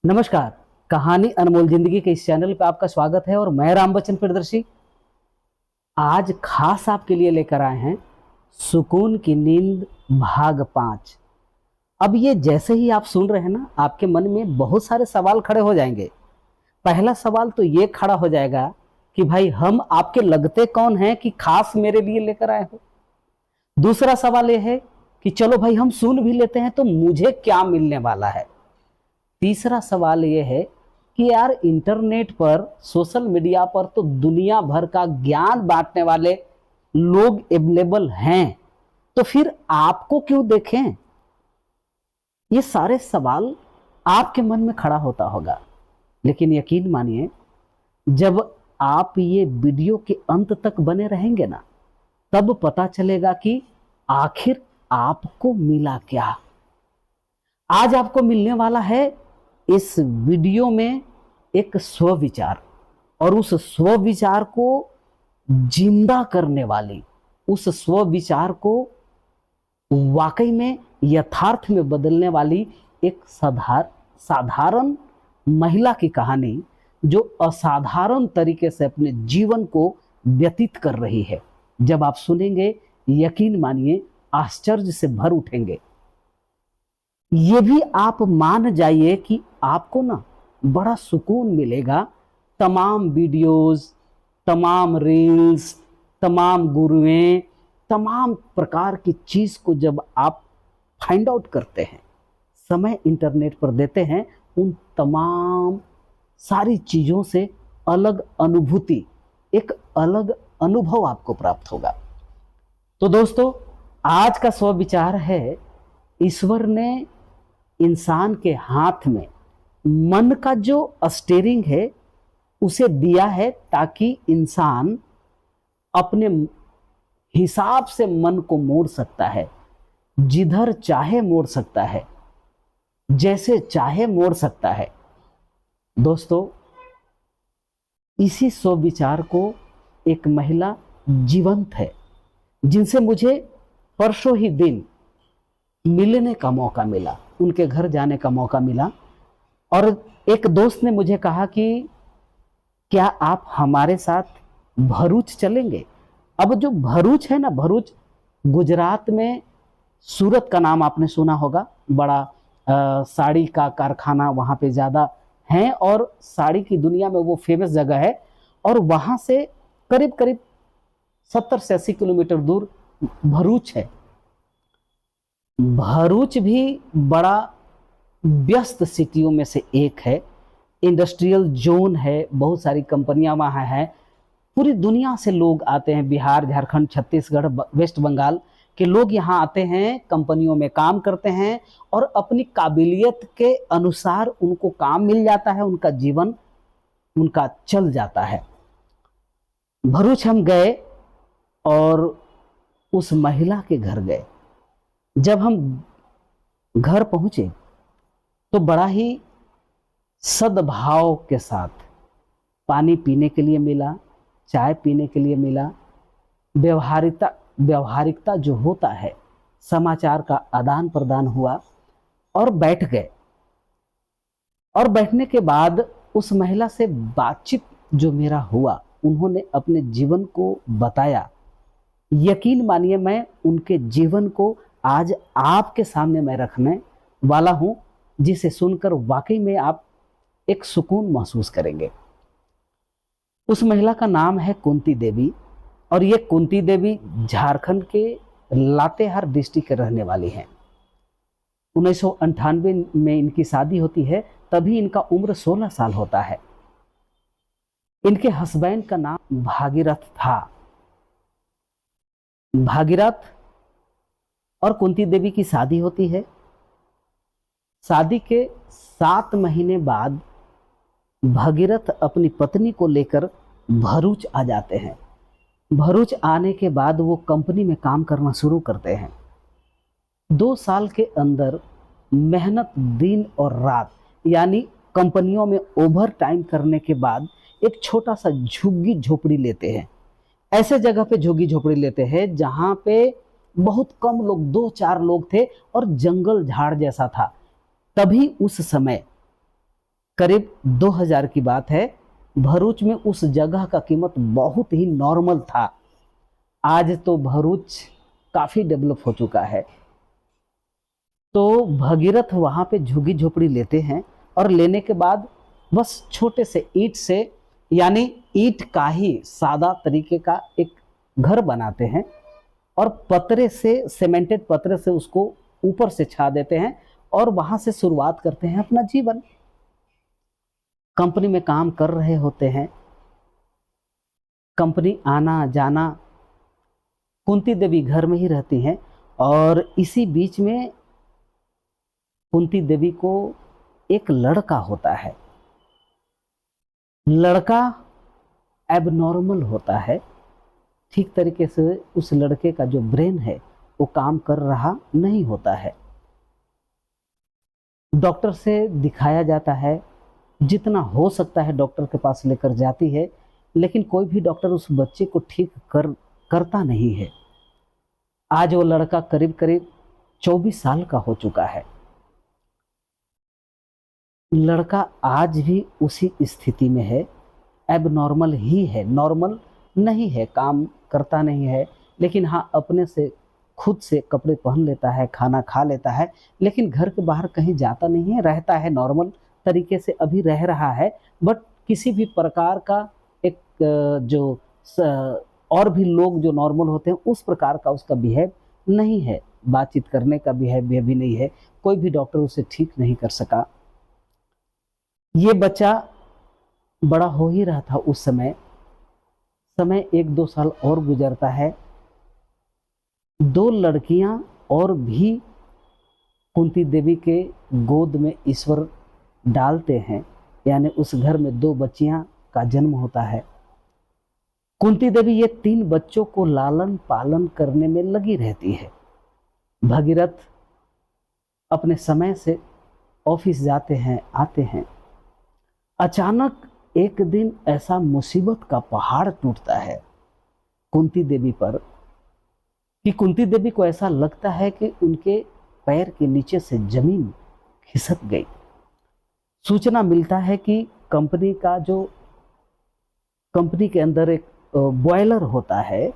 नमस्कार। कहानी अनमोल जिंदगी के इस चैनल पे आपका स्वागत है और मैं राम बच्चन प्रियदर्शी आज खास आपके लिए लेकर आए हैं सुकून की नींद भाग 5। अब ये जैसे ही आप सुन रहे हैं ना, आपके मन में बहुत सारे सवाल खड़े हो जाएंगे। पहला सवाल तो ये खड़ा हो जाएगा कि भाई हम आपके लगते कौन हैं कि खास मेरे लिए लेकर आए हो। दूसरा सवाल ये है कि चलो भाई हम सुन भी लेते हैं तो मुझे क्या मिलने वाला है। तीसरा सवाल यह है कि यार इंटरनेट पर सोशल मीडिया पर तो दुनिया भर का ज्ञान बांटने वाले लोग अवेलेबल हैं, तो फिर आपको क्यों देखें। ये सारे सवाल आपके मन में खड़ा होता होगा, लेकिन यकीन मानिए जब आप ये वीडियो के अंत तक बने रहेंगे ना, तब पता चलेगा कि आखिर आपको मिला क्या। आज आपको मिलने वाला है इस वीडियो में एक स्वविचार, और उस स्वविचार को जिंदा करने वाली, उस स्वविचार को वाकई में यथार्थ में बदलने वाली एक साधारण महिला की कहानी, जो असाधारण तरीके से अपने जीवन को व्यतीत कर रही है। जब आप सुनेंगे, यकीन मानिए आश्चर्य से भर उठेंगे। ये भी आप मान जाइए कि आपको ना बड़ा सुकून मिलेगा। तमाम वीडियोस, तमाम रील्स, तमाम गुरुएं, तमाम प्रकार की चीज को जब आप फाइंड आउट करते हैं, समय इंटरनेट पर देते हैं, उन तमाम सारी चीजों से अलग अनुभूति, एक अलग अनुभव आपको प्राप्त होगा। तो दोस्तों, आज का स्वविचार है, ईश्वर ने इंसान के हाथ में मन का जो स्टीयरिंग है उसे दिया है, ताकि इंसान अपने हिसाब से मन को मोड़ सकता है, जिधर चाहे मोड़ सकता है, जैसे चाहे मोड़ सकता है। दोस्तों, इसी स्वविचार को एक महिला जीवंत है, जिनसे मुझे परसों ही दिन मिलने का मौका मिला, उनके घर जाने का मौका मिला। और एक दोस्त ने मुझे कहा कि क्या आप हमारे साथ भरूच चलेंगे। अब जो भरूच है ना, भरूच गुजरात में, सूरत का नाम आपने सुना होगा, बड़ा साड़ी का कारखाना वहाँ पे ज़्यादा है और साड़ी की दुनिया में वो फेमस जगह है। और वहाँ से करीब करीब 70 से 80 किलोमीटर दूर भरूच है। भरूच भी बड़ा व्यस्त सिटियों में से एक है, इंडस्ट्रियल जोन है, बहुत सारी कंपनियां वहाँ हैं, पूरी दुनिया से लोग आते हैं, बिहार, झारखंड, छत्तीसगढ़, वेस्ट बंगाल के लोग यहाँ आते हैं, कंपनियों में काम करते हैं और अपनी काबिलियत के अनुसार उनको काम मिल जाता है, उनका जीवन उनका चल जाता है। भरूच हम गए और उस महिला के घर गए। जब हम घर पहुंचे तो बड़ा ही सद्भाव के साथ पानी पीने के लिए मिला, चाय पीने के लिए मिला। व्यवहारिकता जो होता है, समाचार का आदान प्रदान हुआ और बैठ गए। और बैठने के बाद उस महिला से बातचीत जो मेरा हुआ, उन्होंने अपने जीवन को बताया। यकीन मानिए, मैं उनके जीवन को आज आपके सामने मैं रखने वाला हूं, जिसे सुनकर वाकई में आप एक सुकून महसूस करेंगे। उस महिला का नाम है कुंती देवी, और ये कुंती देवी झारखंड के लातेहार डिस्ट्रिक्ट के रहने वाली हैं। 1998 में इनकी शादी होती है, तभी इनका उम्र 16 साल होता है। इनके हस्बैंड का नाम भागीरथ था। भागीरथ और कुंती देवी की शादी होती है। शादी के 7 महीने बाद भागीरथ अपनी पत्नी को लेकर भरूच आ जाते हैं। भरूच आने के बाद वो कंपनी में काम करना शुरू करते हैं। 2 साल के अंदर मेहनत दिन और रात, यानी कंपनियों में ओवर टाइम करने के बाद एक छोटा सा झुग्गी झोपड़ी लेते हैं। ऐसे जगह पे झुग्गी झोपड़ी लेते हैं जहां पे बहुत कम लोग, 2-4 लोग थे और जंगल झाड़ जैसा था। तभी उस समय करीब 2000 की बात है। भरूच में उस जगह का कीमत बहुत ही नॉर्मल था। आज तो भरूच काफी डेवलप हो चुका है। तो भगीरथ वहां पे झुग्गी झोपड़ी लेते हैं और लेने के बाद बस छोटे से ईंट से, यानी ईंट का ही सादा तरीके का एक घर बनाते हैं और पतरे से, सीमेंटेड पतरे से उसको ऊपर से छा देते हैं और वहां से शुरुआत करते हैं अपना जीवन। कंपनी में काम कर रहे होते हैं, कंपनी आना जाना, कुंती देवी घर में ही रहती हैं। और इसी बीच में कुंती देवी को एक लड़का होता है। लड़का एबनॉर्मल होता है। ठीक तरीके से उस लड़के का जो ब्रेन है वो काम कर रहा नहीं होता है। डॉक्टर से दिखाया जाता है, जितना हो सकता है डॉक्टर के पास लेकर जाती है, लेकिन कोई भी डॉक्टर उस बच्चे को ठीक करता नहीं है। आज वो लड़का करीब करीब 24 साल का हो चुका है। लड़का आज भी उसी स्थिति में है, एबनॉर्मल ही है, नॉर्मल नहीं है, काम करता नहीं है, लेकिन हाँ अपने से खुद से कपड़े पहन लेता है, खाना खा लेता है, लेकिन घर के बाहर कहीं जाता नहीं है, रहता है नॉर्मल तरीके से, अभी रह रहा है। बट किसी भी प्रकार का एक और भी लोग जो नॉर्मल होते हैं उस प्रकार का उसका बिहेव नहीं है, बातचीत करने का बिहेव भी नहीं है। कोई भी डॉक्टर उसे ठीक नहीं कर सका। ये बच्चा बड़ा हो ही रहा था उस समय। समय 1-2 साल और गुजरता है। 2 लड़कियां और भी कुंती देवी के गोद में ईश्वर डालते हैं, यानी उस घर में 2 बच्चियां का जन्म होता है। कुंती देवी ये 3 बच्चों को लालन पालन करने में लगी रहती है। भगीरथ अपने समय से ऑफिस जाते हैं, आते हैं। अचानक एक दिन ऐसा मुसीबत का पहाड़ टूटता है कुंती देवी पर कि कुंती देवी को ऐसा लगता है कि उनके पैर के नीचे से जमीन खिसक गई। सूचना मिलता है कि कंपनी के अंदर एक बॉयलर होता है,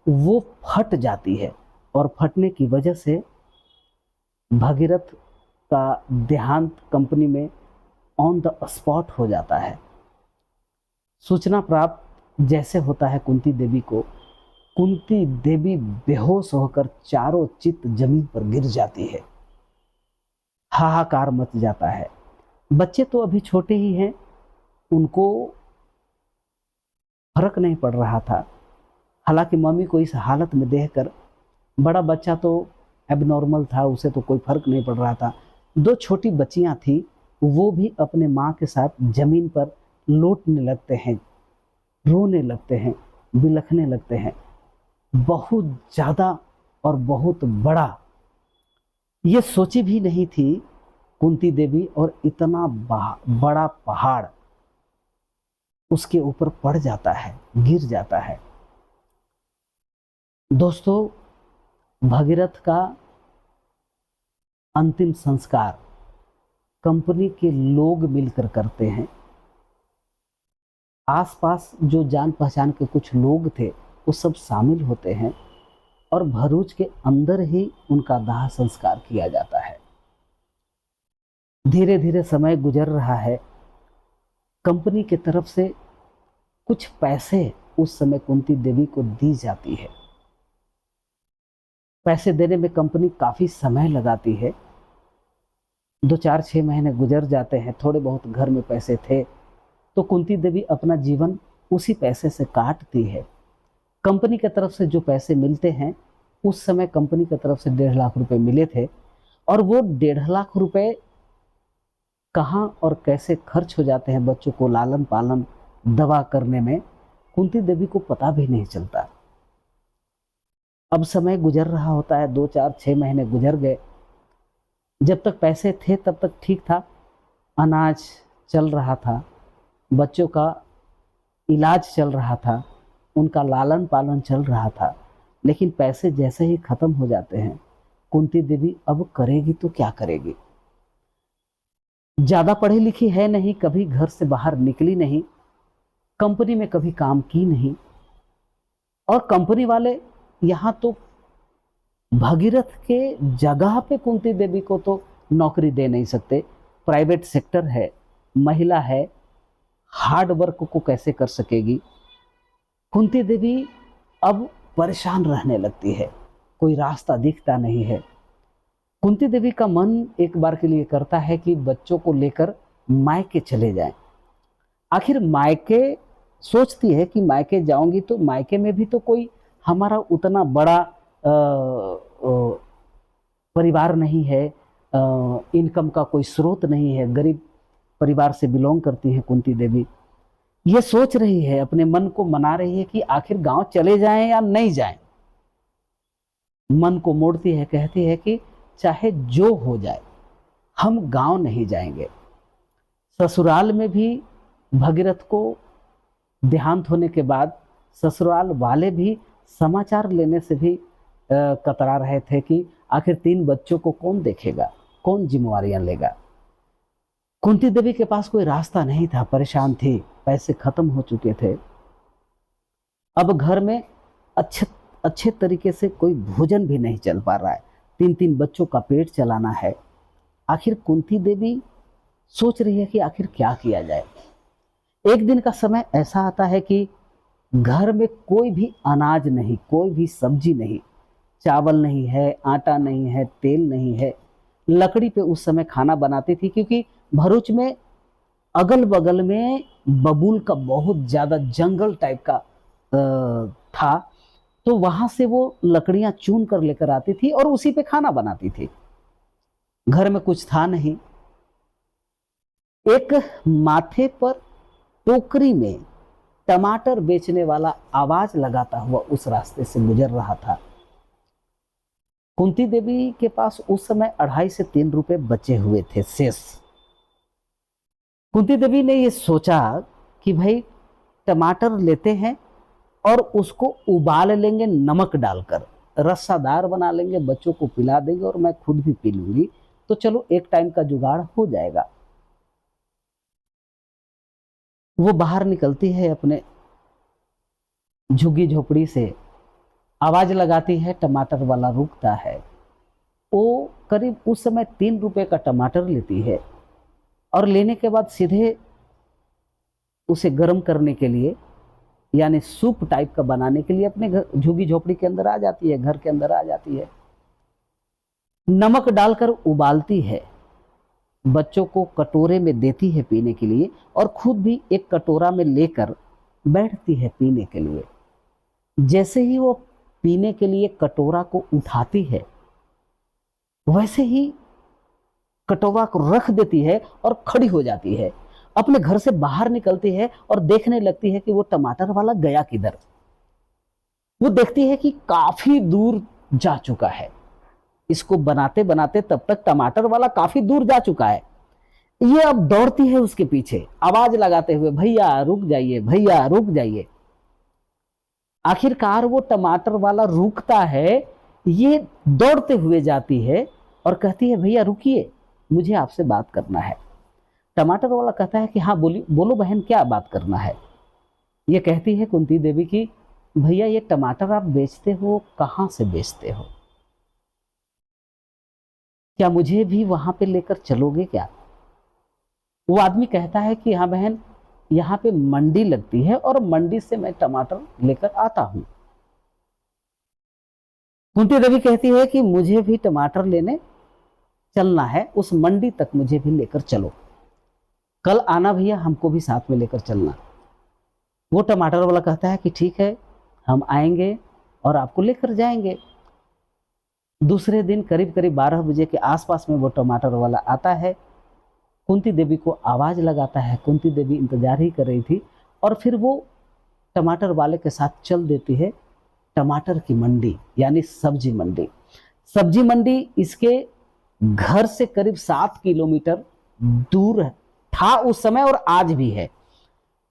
वो फट जाती है और फटने की वजह से भगीरथ का देहांत कंपनी में ऑन द स्पॉट हो जाता है। सूचना प्राप्त जैसे होता है कुंती देवी को, कुंती देवी बेहोश होकर चारों चित्त जमीन पर गिर जाती है। हाहाकार मच जाता है। बच्चे तो अभी छोटे ही हैं, उनको फर्क नहीं पड़ रहा था। हालांकि मम्मी को इस हालत में देखकर, बड़ा बच्चा तो एबनॉर्मल था, उसे तो कोई फर्क नहीं पड़ रहा था। 2 छोटी बच्चियां थी, वो भी अपने माँ के साथ जमीन पर लौटने लगते हैं, रोने लगते हैं, बिलखने लगते हैं। बहुत ज़्यादा और बहुत बड़ा, ये सोची भी नहीं थी कुंती देवी, और इतना बड़ा पहाड़ उसके ऊपर पड़ जाता है, गिर जाता है। दोस्तों, भगीरथ का अंतिम संस्कार कंपनी के लोग मिलकर करते हैं। आसपास जो जान पहचान के कुछ लोग थे वो सब शामिल होते हैं और भरूच के अंदर ही उनका दाह संस्कार किया जाता है। धीरे धीरे समय गुजर रहा है। कंपनी की तरफ से कुछ पैसे उस समय कुंती देवी को दी जाती है। पैसे देने में कंपनी काफी समय लगाती है। 2-4-6 महीने गुजर जाते हैं। थोड़े बहुत घर में पैसे थे तो कुंती देवी अपना जीवन उसी पैसे से काटती है। कंपनी की तरफ से जो पैसे मिलते हैं, उस समय कंपनी की तरफ से 1.5 लाख रुपए मिले थे, और वो 1.5 लाख रुपए कहाँ और कैसे खर्च हो जाते हैं बच्चों को लालन पालन दवा करने में, कुंती देवी को पता भी नहीं चलता। अब समय गुजर रहा होता है, 2-4-6 महीने गुजर गए। जब तक पैसे थे तब तक ठीक था, अनाज चल रहा था, बच्चों का इलाज चल रहा था, उनका लालन पालन चल रहा था। लेकिन पैसे जैसे ही खत्म हो जाते हैं, कुंती देवी अब करेगी तो क्या करेगी। ज़्यादा पढ़ी लिखी है नहीं, कभी घर से बाहर निकली नहीं, कंपनी में कभी काम की नहीं, और कंपनी वाले यहाँ तो भगीरथ के जगह पे कुंती देवी को तो नौकरी दे नहीं सकते। प्राइवेट सेक्टर है, महिला है, हार्ड वर्क को कैसे कर सकेगी। कुंती देवी अब परेशान रहने लगती है, कोई रास्ता दिखता नहीं है। कुंती देवी का मन एक बार के लिए करता है कि बच्चों को लेकर मायके चले जाएं। आखिर मायके सोचती है कि मायके जाऊंगी तो मायके में भी तो कोई हमारा उतना बड़ा परिवार नहीं है, इनकम का कोई स्रोत नहीं है, गरीब परिवार से बिलोंग करती है कुंती देवी। ये सोच रही है, अपने मन को मना रही है कि आखिर गांव चले जाएं या नहीं जाएं। मन को मोड़ती है, कहती है कि चाहे जो हो जाए हम गांव नहीं जाएंगे। ससुराल में भी भगीरथ को देहांत होने के बाद ससुराल वाले भी समाचार लेने से भी कतरा रहे थे कि आखिर 3 बच्चों को कौन देखेगा, कौन जिम्मेवारियां लेगा। कुंती देवी के पास कोई रास्ता नहीं था, परेशान थी, पैसे खत्म हो चुके थे। अब घर में अच्छे तरीके से कोई भोजन भी नहीं चल पा रहा है, 3 बच्चों का पेट चलाना है। आखिर कुंती देवी सोच रही है कि आखिर क्या किया जाए। एक दिन का समय ऐसा आता है कि घर में कोई भी अनाज नहीं, कोई भी सब्जी नहीं, चावल नहीं है, आटा नहीं है, तेल नहीं है। लकड़ी पे उस समय खाना बनाती थी, क्योंकि भरूच में अगल बगल में बबूल का बहुत ज़्यादा जंगल टाइप का था, तो वहां से वो लकड़ियां चुन कर लेकर आती थी और उसी पे खाना बनाती थी। घर में कुछ था नहीं। एक माथे पर टोकरी में टमाटर बेचने वाला आवाज लगाता हुआ उस रास्ते से गुजर रहा था। कुंती देवी के पास उस समय 2.5 से 3 रुपए बचे हुए थे शेष। कुंती देवी ने ये सोचा कि भाई टमाटर लेते हैं और उसको उबाल लेंगे नमक डालकर, रस्सादार बना लेंगे, बच्चों को पिला देंगे और मैं खुद भी पी लूंगी, तो चलो एक टाइम का जुगाड़ हो जाएगा। वो बाहर निकलती है अपने झुग्गी झोपड़ी से, आवाज लगाती है, टमाटर वाला रुकता है। वो करीब उस समय 3 रुपए का टमाटर लेती है और लेने के बाद सीधे उसे गर्म करने के लिए, यानी सूप टाइप का बनाने के लिए अपने झुग्गी झोपड़ी के अंदर आ जाती है, घर के अंदर आ जाती है। नमक डालकर उबालती है, बच्चों को कटोरे में देती है पीने के लिए और खुद भी एक कटोरा में लेकर बैठती है पीने के लिए। जैसे ही वो पीने के लिए कटोरा को उठाती है, वैसे ही कटोरा को रख देती है और खड़ी हो जाती है। अपने घर से बाहर निकलती है और देखने लगती है कि वो टमाटर वाला गया किधर। वो देखती है कि काफी दूर जा चुका है। इसको बनाते बनाते तब तक टमाटर वाला काफी दूर जा चुका है। ये अब दौड़ती है उसके पीछे, आवाज लगाते हुए, भैया रुक जाइए, भैया रुक जाइए। आखिरकार वो टमाटर वाला रुकता है, ये दौड़ते हुए जाती है और कहती है, भैया रुकिए, मुझे आपसे बात करना है। टमाटर वाला कहता है कि हाँ बोलो बहन, क्या बात करना है। ये कहती है कुंती देवी की, भैया ये टमाटर आप बेचते हो, कहाँ से बेचते हो, क्या मुझे भी वहां पे लेकर चलोगे क्या। वो आदमी कहता है कि हाँ बहन, यहाँ पे मंडी लगती है और मंडी से मैं टमाटर लेकर आता हूं। कुंती देवी कहती है कि मुझे भी टमाटर लेने चलना है, उस मंडी तक मुझे भी लेकर चलो, कल आना भैया, हमको भी साथ में लेकर चलना। वो टमाटर वाला कहता है कि ठीक है, हम आएंगे और आपको लेकर जाएंगे। दूसरे दिन करीब करीब 12 बजे के आसपास में वो टमाटर वाला आता है, कुंती देवी को आवाज लगाता है। कुंती देवी इंतजार ही कर रही थी और फिर वो टमाटर वाले के साथ चल देती है टमाटर की मंडी, यानी सब्जी मंडी। सब्जी मंडी इसके घर से करीब 7 किलोमीटर दूर था उस समय और आज भी है।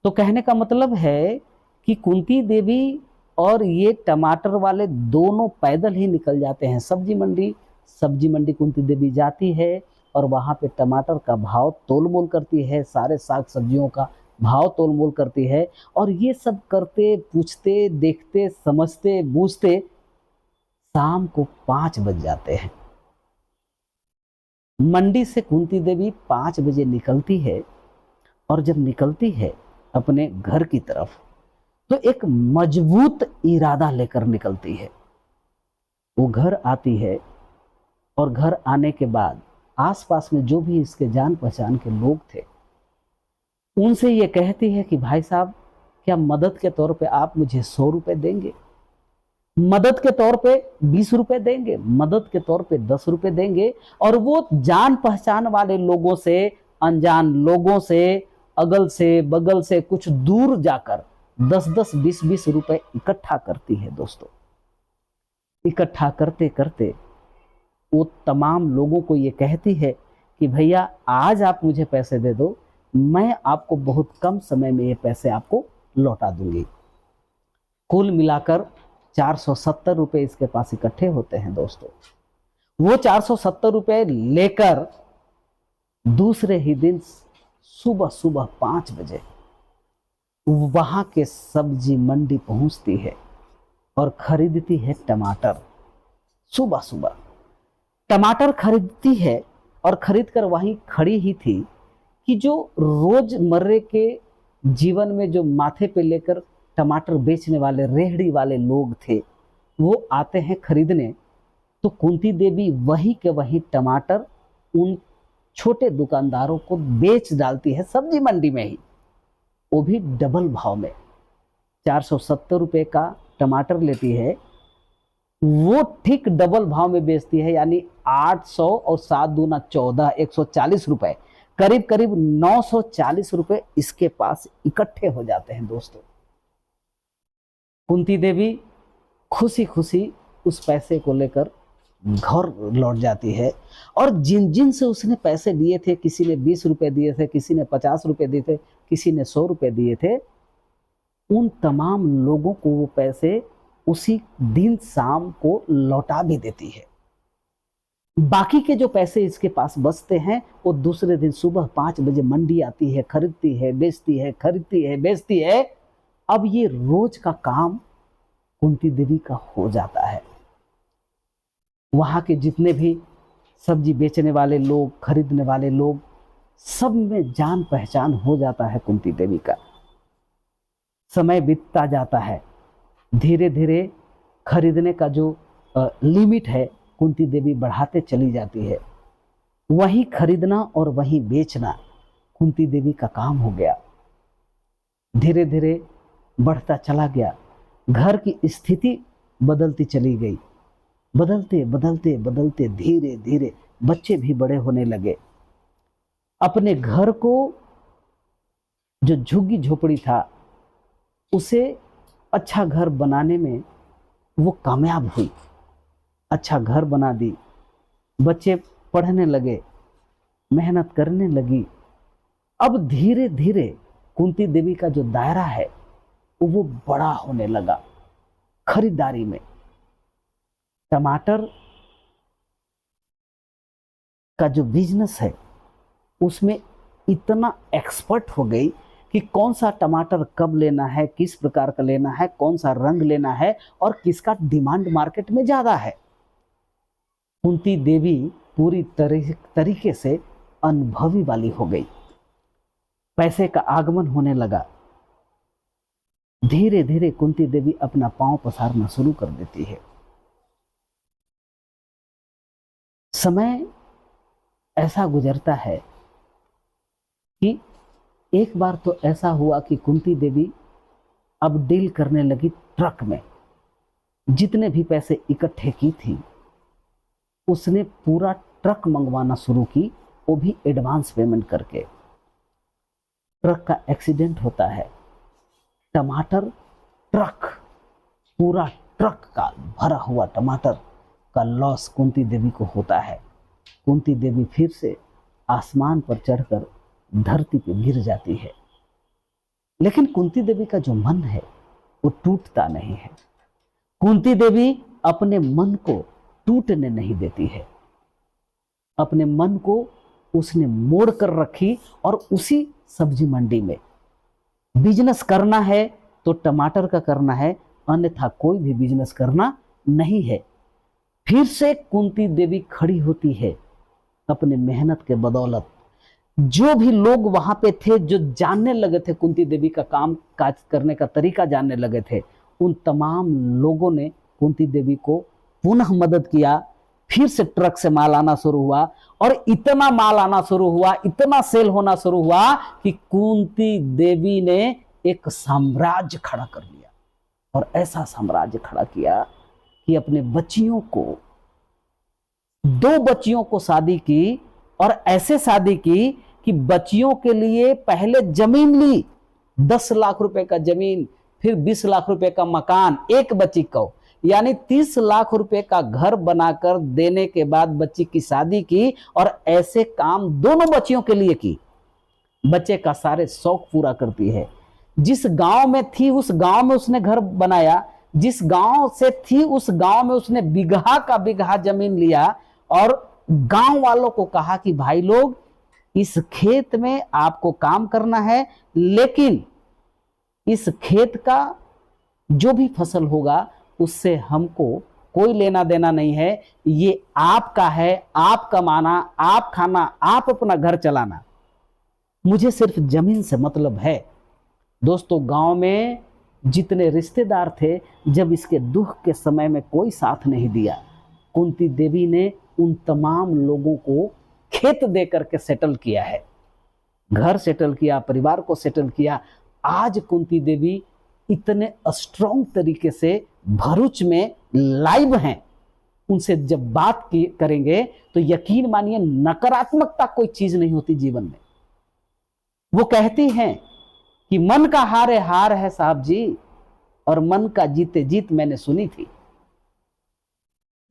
तो कहने का मतलब है कि कुंती देवी और ये टमाटर वाले दोनों पैदल ही निकल जाते हैं सब्जी मंडी। सब्जी मंडी कुंती देवी जाती है और वहाँ पे टमाटर का भाव तोल मोल करती है, सारे साग सब्जियों का भाव तोल मोल करती है। और ये सब करते, पूछते, देखते, समझते, बूझते शाम को 5 बज जाते हैं। मंडी से कुंती देवी 5 बजे निकलती है, और जब निकलती है अपने घर की तरफ, तो एक मजबूत इरादा लेकर निकलती है। वो घर आती है, और घर आने के बाद आसपास में जो भी इसके जान पहचान के लोग थे, उनसे ये कहती है कि भाई साहब, क्या मदद के तौर पे आप मुझे 100 रुपए देंगे, मदद के तौर पे 20 रुपए देंगे, मदद के तौर पे 10 रुपए देंगे। और वो जान पहचान वाले लोगों से, अनजान लोगों से, अगल से बगल से कुछ दूर जाकर 10-10, 20-20 रुपए इकट्ठा करती है दोस्तों। इकट्ठा करते करते वो तमाम लोगों को ये कहती है कि भैया, आज आप मुझे पैसे दे दो, मैं आपको बहुत कम समय में ये पैसे आपको लौटा दूंगी। कुल मिलाकर 470 रुपए इसके पास इकट्ठे होते हैं दोस्तों। वो 470 रुपए लेकर दूसरे ही दिन सुबह सुबह 5 बजे वहां के सब्जी मंडी पहुंचती है और खरीदती है टमाटर। सुबह सुबह टमाटर खरीदती है, और खरीद कर वहीं खड़ी ही थी कि जो रोजमर्रे के जीवन में जो माथे पे लेकर टमाटर बेचने वाले रेहड़ी वाले लोग थे, वो आते हैं खरीदने। तो कुंती देवी वहीं के वहीं टमाटर उन छोटे दुकानदारों को बेच डालती है सब्जी मंडी में ही, वो भी डबल भाव में। 470 रुपये का टमाटर लेती है, वो ठीक डबल भाव में बेचती है, यानी 800 और 7 दूना 14, 140 रुपए, करीब करीब 940 रुपए इसके पास इकट्ठे हो जाते हैं दोस्तों। कुंती देवी खुशी खुशी उस पैसे को लेकर घर लौट जाती है, और जिन जिन से उसने पैसे दिए थे, किसी ने 20 रुपए दिए थे, किसी ने 50 रुपए दिए थे, किसी ने 100 रुपए दिए थे, उन तमाम लोगों को वो पैसे उसी दिन शाम को लौटा भी देती है। बाकी के जो पैसे इसके पास बचते हैं, वो दूसरे दिन सुबह 5 बजे मंडी आती है, खरीदती है, बेचती है, खरीदती है, बेचती है। अब ये रोज का काम कुंती देवी का हो जाता है। वहां के जितने भी सब्जी बेचने वाले लोग, खरीदने वाले लोग, सब में जान पहचान हो जाता है कुंती देवी का। समय बीतता जाता है, धीरे धीरे खरीदने का जो लिमिट है कुंती देवी बढ़ाते चली जाती है। वहीं खरीदना और वहीं बेचना कुंती देवी का काम हो गया। धीरे धीरे बढ़ता चला गया। घर की स्थिति बदलती चली गई। बदलते बदलते बदलते धीरे धीरे बच्चे भी बड़े होने लगे। अपने घर को, जो झुग्गी झोपड़ी था, उसे अच्छा घर बनाने में वो कामयाब हुई। अच्छा घर बना दी, बच्चे पढ़ने लगे, मेहनत करने लगी। अब धीरे धीरे कुंती देवी का जो दायरा है वो बड़ा होने लगा। खरीदारी में टमाटर का जो बिजनेस है उसमें इतना एक्सपर्ट हो गई कि कौन सा टमाटर कब लेना है, किस प्रकार का लेना है, कौन सा रंग लेना है, और किसका डिमांड मार्केट में ज्यादा है। कुंती देवी पूरी तरीके से अनुभवी वाली हो गई। पैसे का आगमन होने लगा। धीरे धीरे कुंती देवी अपना पांव पसारना शुरू कर देती है। समय ऐसा गुजरता है कि एक बार तो ऐसा हुआ कि कुंती देवी अब डील करने लगी ट्रक में। जितने भी पैसे इकट्ठे की थी, उसने पूरा ट्रक मंगवाना शुरू की, वो भी एडवांस पेमेंट करके। ट्रक का एक्सीडेंट होता है। टमाटर ट्रक, पूरा ट्रक का भरा हुआ टमाटर का लॉस कुंती देवी को होता है। कुंती देवी फिर से आसमान पर चढ़कर धरती पर गिर जाती है। लेकिन कुंती देवी का जो मन है वो टूटता नहीं है। कुंती देवी अपने मन को टूटने नहीं देती है। अपने मन को उसने मोड़ कर रखी और उसी सब्जी मंडी में बिजनेस करना है तो टमाटर का करना है, अन्यथा कोई भी बिजनेस करना नहीं है। फिर से कुंती देवी खड़ी होती है अपने मेहनत के बदौलत। जो भी लोग वहां पे थे, जो जानने लगे थे कुंती देवी का काम काज करने का तरीका जानने लगे थे, उन तमाम लोगों ने कुंती देवी को पुनः मदद किया। फिर से ट्रक से माल आना शुरू हुआ और इतना माल आना शुरू हुआ, इतना सेल होना शुरू हुआ कि कुंती देवी ने एक साम्राज्य खड़ा कर लिया। और ऐसा साम्राज्य खड़ा किया कि अपने बच्चियों को, 2 बच्चियों को शादी की, और ऐसे शादी की कि बच्चियों के लिए पहले जमीन ली, 10 लाख रुपए का जमीन, फिर 20 लाख रुपए का मकान एक बच्ची को, यानी 30 लाख रुपए का घर बनाकर देने के बाद बच्ची की शादी की। और ऐसे काम दोनों बच्चियों के लिए की। बच्चे का सारे शौक पूरा करती है। जिस गांव में थी उस गांव में उसने घर बनाया, जिस गांव से थी उस गांव में उसने बिगहा का बिगहा जमीन लिया और गांव वालों को कहा कि भाई लोग, इस खेत में आपको काम करना है, लेकिन इस खेत का जो भी फसल होगा उससे हमको कोई लेना देना नहीं है, ये आपका है, आप कमाना, आप खाना, आप अपना घर चलाना, मुझे सिर्फ जमीन से मतलब है। दोस्तों, गांव में जितने रिश्तेदार थे, जब इसके दुख के समय में कोई साथ नहीं दिया, कुंती देवी ने उन तमाम लोगों को खेत दे करके सेटल किया है, घर सेटल किया, परिवार को सेटल किया। आज कुंती देवी इतने स्ट्रॉन्ग तरीके से भरूच में लाइव हैं। उनसे जब बात करेंगे तो यकीन मानिए, नकारात्मकता कोई चीज नहीं होती जीवन में। वो कहती हैं कि मन का हारे हार है साहब जी, और मन का जीते जीत मैंने सुनी थी।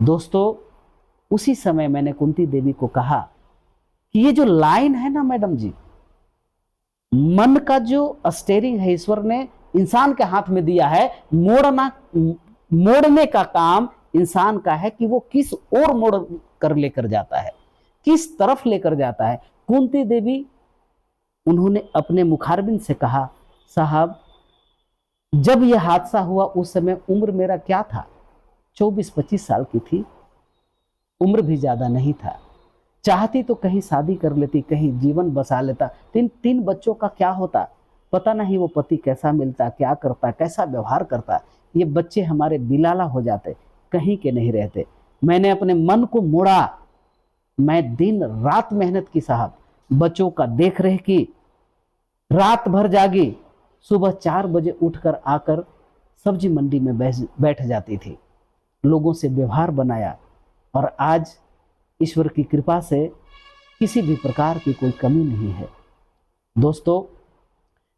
दोस्तों, उसी समय मैंने कुंती देवी को कहा कि ये जो लाइन है ना मैडम जी, मन का जो स्टेयरिंग है ईश्वर ने इंसान के हाथ में दिया है, मोड़ने का काम इंसान का है कि वो किस ओर मोड़ कर लेकर जाता है, किस तरफ लेकर जाता है। कुंती देवी, उन्होंने अपने मुखारबिन से कहा, साहब जब यह हादसा हुआ उस समय उम्र मेरा क्या था, 24-25 साल की थी, उम्र भी ज्यादा नहीं था। चाहती तो कहीं शादी कर लेती, कहीं जीवन बसा लेता। 3 बच्चों का क्या होता, पता नहीं वो पति कैसा मिलता, क्या करता, कैसा व्यवहार करता, ये बच्चे हमारे बिलाला हो जाते, कहीं के नहीं रहते। मैंने अपने मन को मोड़ा, मैं दिन रात मेहनत की साहब, बच्चों का देख रेख की, रात भर जागी, सुबह 4 बजे उठकर आकर सब्जी मंडी में बैठ जाती थी, लोगों से व्यवहार बनाया, और आज ईश्वर की कृपा से किसी भी प्रकार की कोई कमी नहीं है। दोस्तों,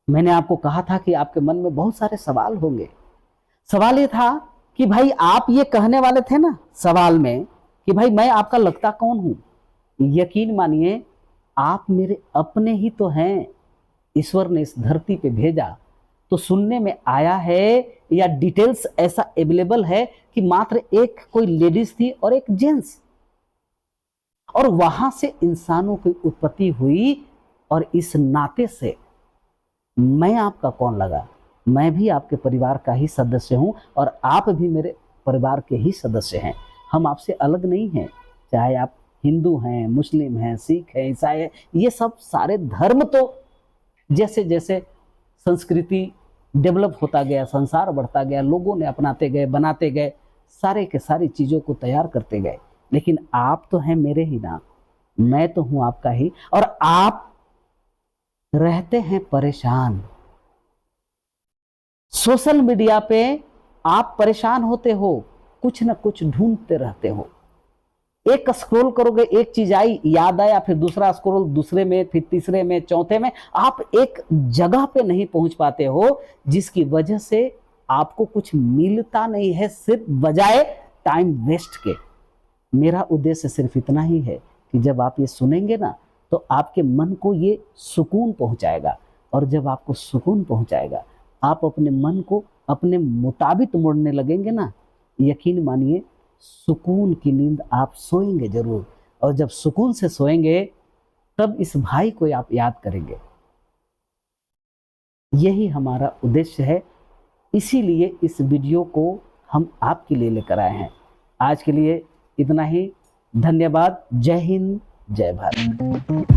मैंने आपको कहा था कि आपके मन में बहुत सारे सवाल होंगे। सवाल ये था कि भाई, आप ये कहने वाले थे ना सवाल में कि भाई मैं आपका लगता कौन हूं। यकीन मानिए, आप मेरे अपने ही तो हैं। ईश्वर ने इस धरती पे भेजा तो सुनने में आया है, या डिटेल्स ऐसा अवेलेबल है कि मात्र एक कोई लेडीज थी और एक जेंट्स, और वहां से इंसानों की उत्पत्ति हुई। और इस नाते से मैं आपका कौन लगा, मैं भी आपके परिवार का ही सदस्य हूं और आप भी मेरे परिवार के ही सदस्य हैं। हम आपसे अलग नहीं हैं, चाहे आप हिंदू हैं, मुस्लिम हैं, सिख हैं, ईसाई हैं, ये सब सारे धर्म तो जैसे जैसे संस्कृति डेवलप होता गया, संसार बढ़ता गया, लोगों ने अपनाते गए, बनाते गए, सारे के सारी चीज़ों को तैयार करते गए। लेकिन आप तो हैं मेरे ही ना, मैं तो हूं आपका ही। और आप रहते हैं परेशान, सोशल मीडिया पे आप परेशान होते हो, कुछ ना कुछ ढूंढते रहते हो। एक स्क्रॉल करोगे, एक चीज आई, याद आया, फिर दूसरा स्क्रॉल, दूसरे में, फिर तीसरे में, चौथे में, आप एक जगह पे नहीं पहुंच पाते हो, जिसकी वजह से आपको कुछ मिलता नहीं है, सिर्फ बजाय टाइम वेस्ट के। मेरा उद्देश्य सिर्फ इतना ही है कि जब आप ये सुनेंगे ना, तो आपके मन को ये सुकून पहुंचाएगा, और जब आपको सुकून पहुंचाएगा, आप अपने मन को अपने मुताबिक मोड़ने लगेंगे ना, यकीन मानिए सुकून की नींद आप सोएंगे जरूर। और जब सुकून से सोएंगे तब इस भाई को आप याद करेंगे। यही हमारा उद्देश्य है, इसीलिए इस वीडियो को हम आपके लिए लेकर आए हैं। आज के लिए इतना ही। धन्यवाद। जय हिंद, जय भारत।